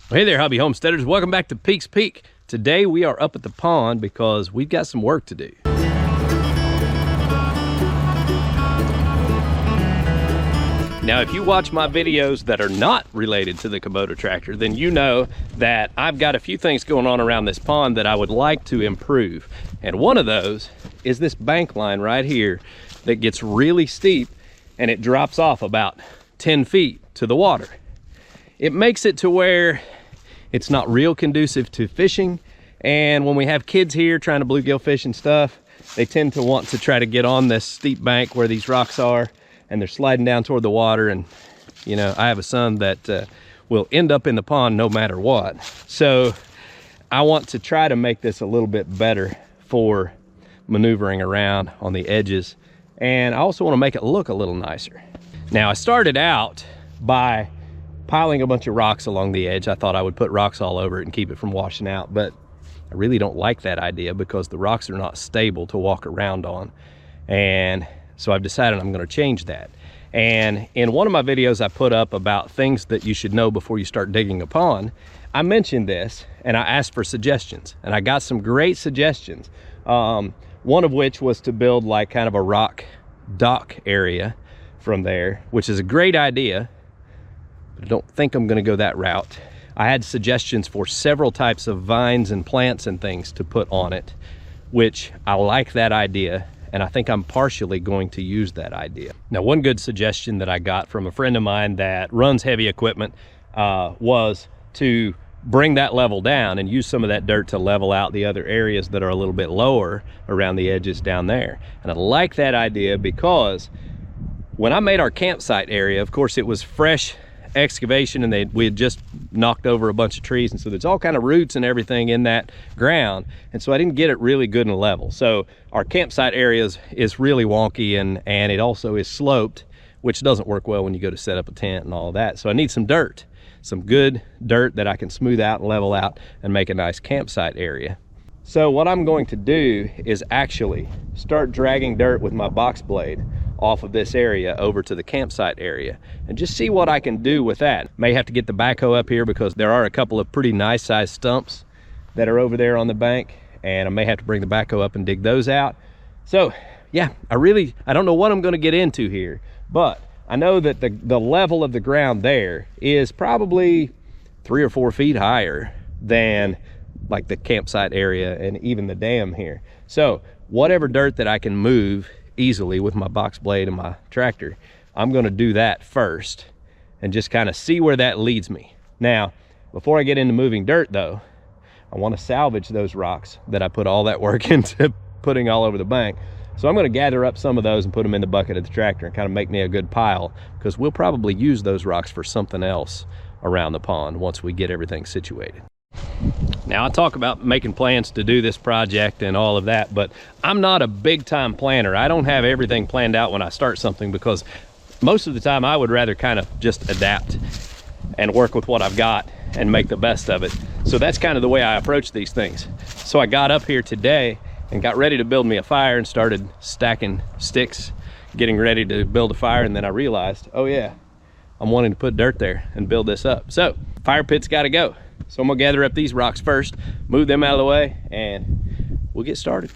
Hey there, hobby homesteaders. Welcome back to Peaks Peak. Today we are up at the pond because we've got some work to do. Now, if you watch my videos that are not related to the Kubota tractor, then you know that I've got a few things going on around this pond that I would like to improve. And one of those is this bank line right here that gets really steep and it drops off about 10 feet to the water. It makes it to where it's not real conducive to fishing. And when we have kids here trying to bluegill fish and stuff, they tend to want to try to get on this steep bank where these rocks are, and they're sliding down toward the water. And you know, I have a son that will end up in the pond no matter what. So I want to try to make this a little bit better for maneuvering around on the edges. And I also want to make it look a little nicer. Now, I started out by piling a bunch of rocks along the edge. I thought I would put rocks all over it and keep it from washing out, but I really don't like that idea because the rocks are not stable to walk around on. And so I've decided I'm going to change that. And in one of my videos I put up about things that you should know before you start digging a pond, I mentioned this and I asked for suggestions, and I got some great suggestions. One of which was to build like kind of a rock dock area from there, which is a great idea. I don't think I'm going to go that route. I had suggestions for several types of vines and plants and things to put on it, which I like that idea, and I think I'm partially going to use that idea. Now, one good suggestion that I got from a friend of mine that runs heavy equipment was to bring that level down and use some of that dirt to level out the other areas that are a little bit lower around the edges down there. And I like that idea because when I made our campsite area, of course, it was fresh excavation, and we had just knocked over a bunch of trees, and so there's all kind of roots and everything in that ground, and so I didn't get it really good and level. So our campsite area is really wonky, and it also is sloped, which doesn't work well when you go to set up a tent and all that. So I need some dirt, some good dirt that I can smooth out and level out and make a nice campsite area. So what I'm going to do is actually start dragging dirt with my box blade off of this area over to the campsite area and just see what I can do with that. May have to get the backhoe up here because there are a couple of pretty nice sized stumps that are over there on the bank, and I may have to bring the backhoe up and dig those out. So yeah, I don't know what I'm going to get into here, but I know that the level of the ground there is probably 3 or 4 feet higher than like the campsite area and even the dam here. So whatever dirt that I can move easily with my box blade and my tractor, I'm going to do that first and just kind of see where that leads me. Now, before I get into moving dirt though, I want to salvage those rocks that I put all that work into putting all over the bank. So I'm going to gather up some of those and put them in the bucket of the tractor and kind of make me a good pile, because we'll probably use those rocks for something else around the pond once we get everything situated. Now, I talk about making plans to do this project and all of that, but I'm not a big time planner. I don't have everything planned out when I start something, because most of the time I would rather kind of just adapt and work with what I've got and make the best of it. So that's kind of the way I approach these things. So I got up here today and got ready to build me a fire and started stacking sticks, getting ready to build a fire, and then I realized, oh yeah, I'm wanting to put dirt there and build this up. So fire pit's got to go. So I'm gonna gather up these rocks first, move them out of the way, and we'll get started.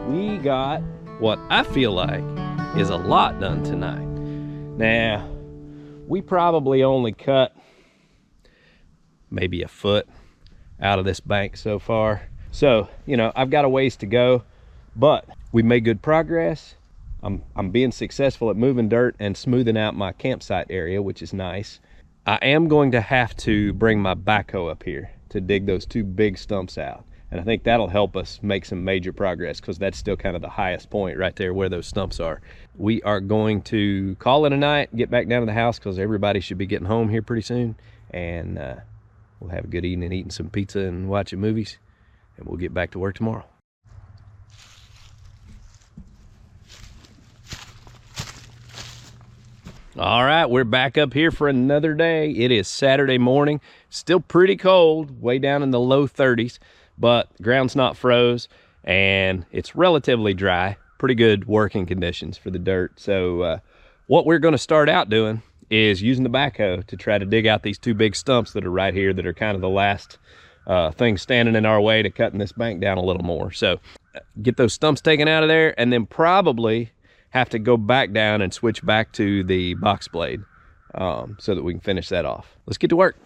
we got what I feel like is a lot done tonight. Now, we probably only cut maybe a foot out of this bank so far. So, you know, I've got a ways to go, but we made good progress. I'm being successful at moving dirt and smoothing out my campsite area, which is nice. I am going to have to bring my backhoe up here to dig those two big stumps out. And I think that'll help us make some major progress, because that's still kind of the highest point right there where those stumps are. We are going to call it a night, get back down to the house, because everybody should be getting home here pretty soon. And we'll have a good evening eating some pizza and watching movies. And we'll get back to work tomorrow. All right, we're back up here for another day. It is Saturday morning. Still pretty cold, way down in the low 30s, but the ground's not froze and it's relatively dry. Pretty good working conditions for the dirt. So what we're gonna start out doing is using the backhoe to try to dig out these two big stumps that are right here, that are kind of the last thing standing in our way to cutting this bank down a little more. So get those stumps taken out of there, and then probably have to go back down and switch back to the box blade so that we can finish that off. Let's get to work.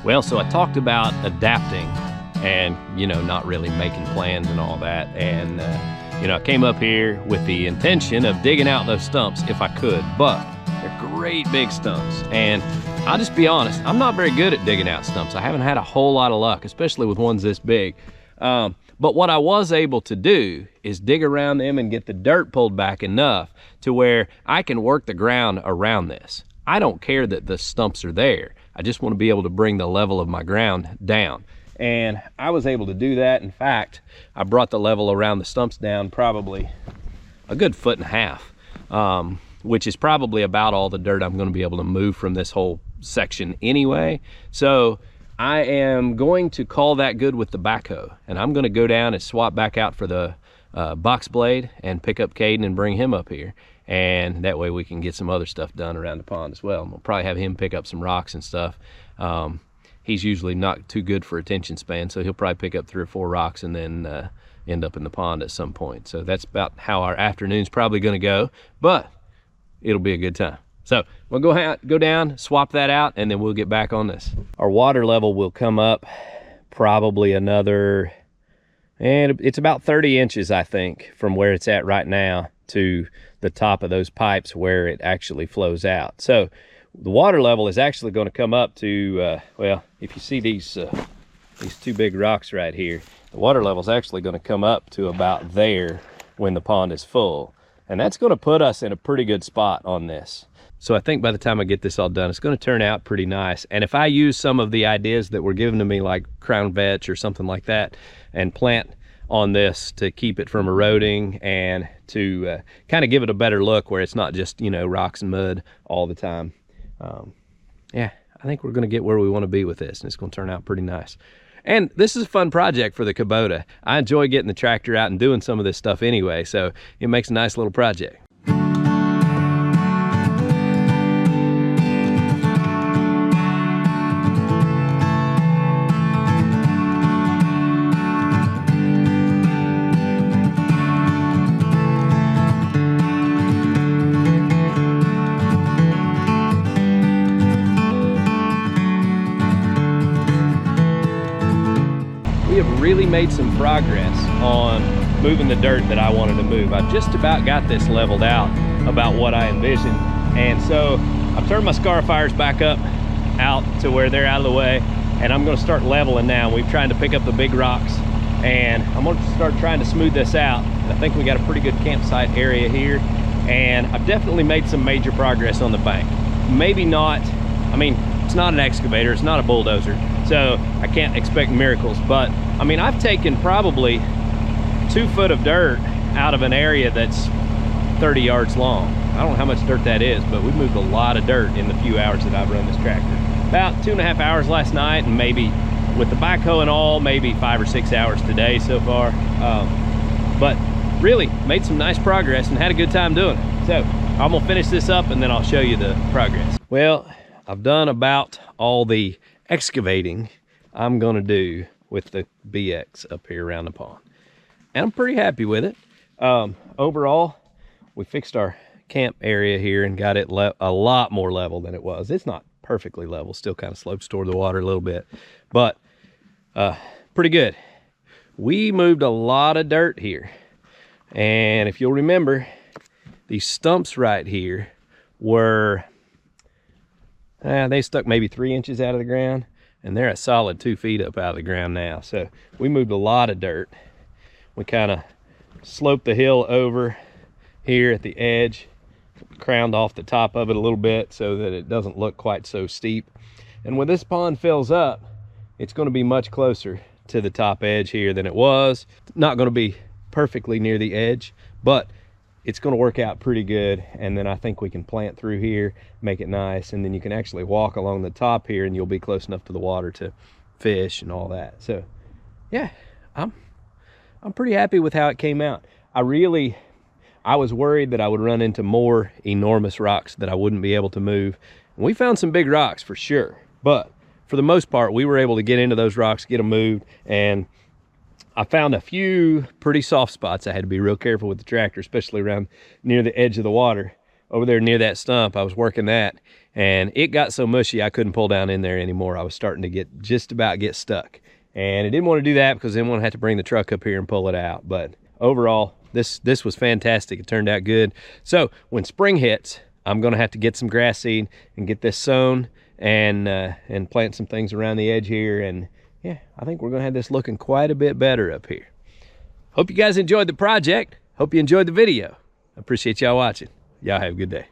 Well, so I talked about adapting and, you know, not really making plans and all that. And, you know, I came up here with the intention of digging out those stumps if I could, but they're great big stumps. And I'll just be honest, I'm not very good at digging out stumps. I haven't had a whole lot of luck, especially with ones this big. But what I was able to do is dig around them and get the dirt pulled back enough to where I can work the ground around this. I don't care that the stumps are there. I just want to be able to bring the level of my ground down. And I was able to do that. In fact, I brought the level around the stumps down probably a good 1.5 feet, which is probably about all the dirt I'm going to be able to move from this whole section anyway. So I am going to call that good with the backhoe, and I'm going to go down and swap back out for the box blade and pick up Caden and bring him up here, and that way we can get some other stuff done around the pond as well. And we'll probably have him pick up some rocks and stuff. He's usually not too good for attention span, so he'll probably pick up 3 or 4 rocks and then end up in the pond at some point. So that's about how our afternoon's probably going to go, but it'll be a good time. So we'll go down, swap that out, and then we'll get back on this. Our water level will come up probably another, and it's about 30 inches, I think, from where it's at right now to the top of those pipes where it actually flows out. So the water level is actually going to come up to, well, if you see these 2 big rocks right here, the water level is actually going to come up to about there when the pond is full. And that's going to put us in a pretty good spot on this. So I think by the time I get this all done, it's going to turn out pretty nice. And if I use some of the ideas that were given to me, like crown vetch or something like that, and plant on this to keep it from eroding and to kind of give it a better look where it's not just, you know, rocks and mud all the time. Yeah, I think we're going to get where we want to be with this, and it's going to turn out pretty nice. And this is a fun project for the Kubota. I enjoy getting the tractor out and doing some of this stuff anyway, so it makes a nice little project. We have really made some progress on moving the dirt that I wanted to move. I've just about got this leveled out about what I envisioned. And so I've turned my scarifiers back up out to where they're out of the way, and I'm going to start leveling now. We've tried to pick up the big rocks, and I'm going to start trying to smooth this out. And I think we got a pretty good campsite area here, and I've definitely made some major progress on the bank. Maybe not, I mean, it's not an excavator, it's not a bulldozer, so I can't expect miracles, but I mean, I've taken probably 2 foot of dirt out of an area that's 30 yards long. I don't know how much dirt that is, but we've moved a lot of dirt in the few hours that I've run this tractor. About 2.5 hours last night, and maybe with the backhoe and all, maybe 5 or 6 hours today so far. But really made some nice progress and had a good time doing it. So I'm gonna finish this up and then I'll show you the progress. Well, I've done about all the excavating I'm gonna do with the BX up here around the pond, and I'm pretty happy with it. Overall, we fixed our camp area here and got it a lot more level than it was. It's not perfectly level, still kind of slopes toward the water a little bit, but pretty good. We moved a lot of dirt here, and if you'll remember, these stumps right here were they stuck maybe 3 inches out of the ground, and they're a solid 2 feet up out of the ground now. So we moved a lot of dirt. We kind of sloped the hill over here at the edge, crowned off the top of it a little bit so that it doesn't look quite so steep. And when this pond fills up, it's going to be much closer to the top edge here than it was. Not going to be perfectly near the edge, but it's going to work out pretty good. And then I think we can plant through here, make it nice, and then you can actually walk along the top here and you'll be close enough to the water to fish and all that. So yeah, I'm pretty happy with how it came out. I was worried that I would run into more enormous rocks that I wouldn't be able to move. And we found some big rocks for sure, but for the most part, we were able to get into those rocks, get them moved, and I found a few pretty soft spots. I had to be real careful with the tractor, especially around near the edge of the water. Over there near that stump, I was working that, and it got so mushy I couldn't pull down in there anymore. I was starting to just about get stuck. And I didn't want to do that because I didn't want to have to bring the truck up here and pull it out. But overall, this was fantastic. It turned out good. So when spring hits, I'm going to have to get some grass seed and get this sown and plant some things around the edge here. And yeah, I think we're gonna have this looking quite a bit better up here. Hope you guys enjoyed the project. Hope you enjoyed the video. I appreciate y'all watching. Y'all have a good day.